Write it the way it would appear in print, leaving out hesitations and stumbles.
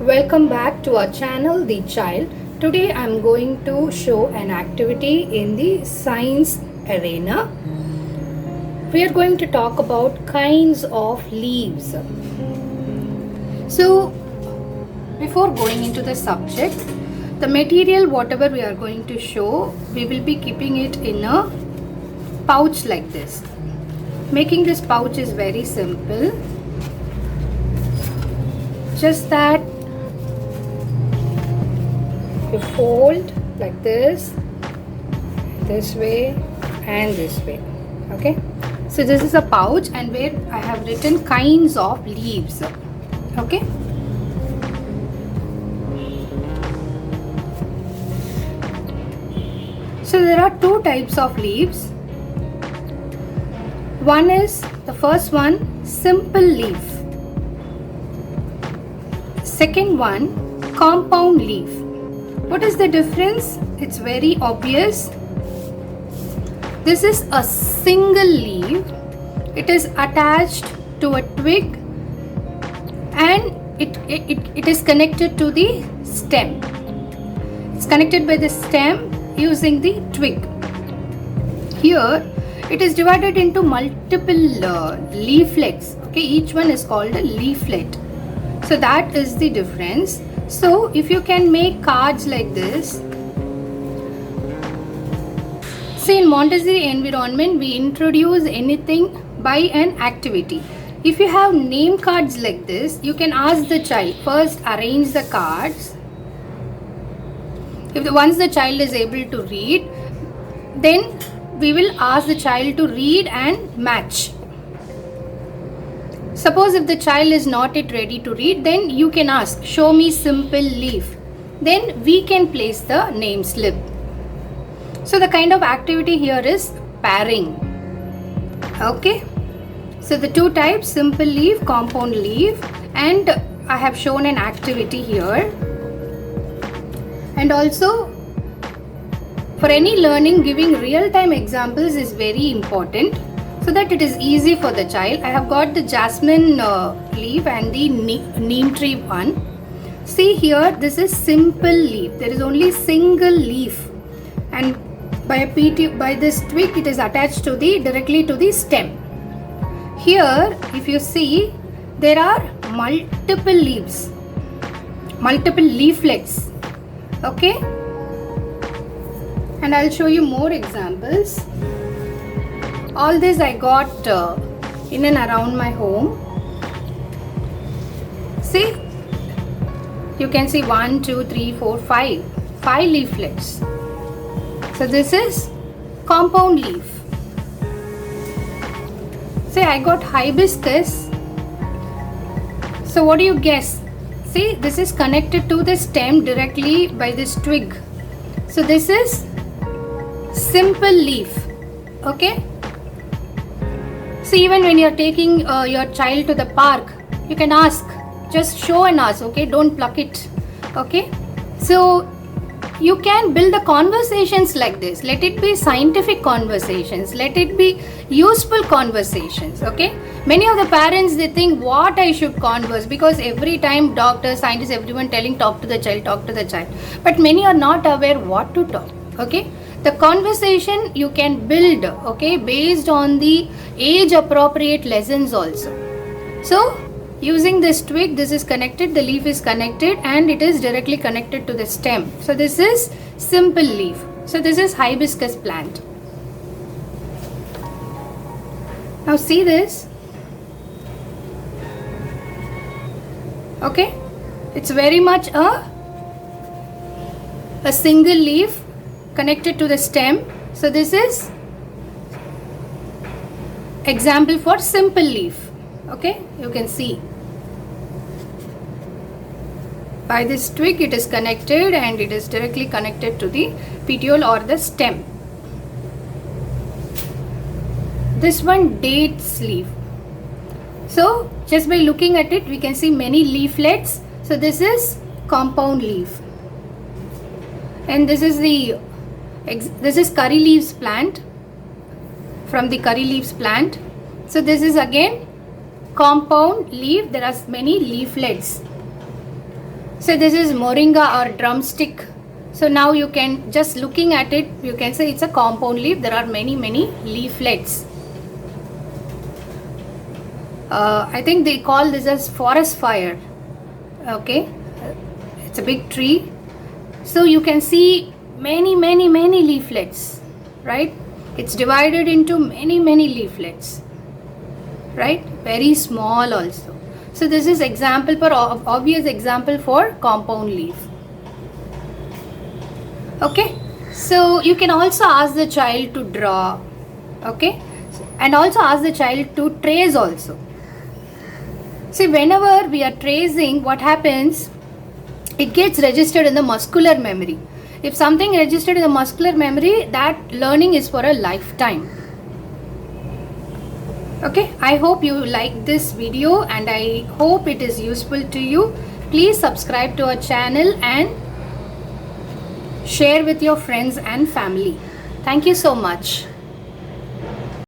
Welcome back to our channel The Child. Today I am going to show an activity in the science arena. We are going to talk about kinds of leaves. So before going into the subject, the material whatever we are going to show, we will be keeping it in a pouch like this. Making this pouch is very simple. Just that you fold like this way and this way. Okay, so this is a pouch and where I have written kinds of leaves. Okay, so there are two types of leaves. One is the first one, simple leaf. Second one, compound leaf. What is the difference? It's very obvious. This is a single leaf. It is attached to a twig and it is connected to the stem. It's connected by the stem using the twig. Here it is divided into multiple leaflets. Okay, each one is called a leaflet. So that is the difference. So if you can make cards like this, see, in Montessori environment we introduce anything by an activity. If you have name cards like this, you can ask the child first arrange the cards. Once the child is able to read, then we will ask the child to read and match. Suppose if the child is not yet ready to read, then you can ask, show me simple leaf. Then we can place the name slip. So the kind of activity here is pairing. Okay. So the two types, simple leaf, compound leaf, and I have shown an activity here. And also for any learning, giving real-time examples is very important, so that it is easy for the child. I have got the jasmine leaf and the neem tree one. See here, this is simple leaf. There is only single leaf, and by this twig it is attached to directly to the stem. Here, if you see, there are multiple leaves, multiple leaflets. Okay, and I'll show you more examples. All this I got in and around my home. See, you can see 1, 2, 3, 4, 5 leaflets. So this is compound leaf. See, I got hibiscus. So what do you guess? See, this is connected to the stem directly by this twig. So this is simple leaf. Okay. So even when you are taking your child to the park, you can ask, just show and ask, okay, don't pluck it. Okay, so you can build the conversations like this. Let it be scientific conversations, let it be useful conversations. Okay, many of the parents, they think what I should converse, because every time doctors, scientists, everyone telling talk to the child, but many are not aware what to talk. Okay, the conversation you can build, okay, based on the age appropriate lessons also. So using this twig, this is connected, the leaf is connected and it is directly connected to the stem. So this is simple leaf. So this is hibiscus plant. Now see this. Okay, it's very much a single leaf connected to the stem. So this is example for simple leaf. Okay, you can see by this twig it is connected and it is directly connected to the petiole or the stem. This one, dates leaf. So just by looking at it we can see many leaflets. So this is compound leaf, and this is curry leaves plant, from the curry leaves plant. So this is again compound leaf. There are many leaflets. So this is moringa or drumstick. So now you can, just looking at it, you can say it's a compound leaf. There are many leaflets. I think they call this as forest fire. Okay, it's a big tree. So you can see many leaflets, right? It's divided into many leaflets, right? Very small also. So this is example for obvious example for compound leaf. Okay, so you can also ask the child to draw, okay, and also ask the child to trace also. See, whenever we are tracing, what happens, it gets registered in the muscular memory. If something registered in the muscular memory, that learning is for a lifetime. Okay, I hope you like this video and I hope it is useful to you. Please subscribe to our channel and share with your friends and family. Thank you so much.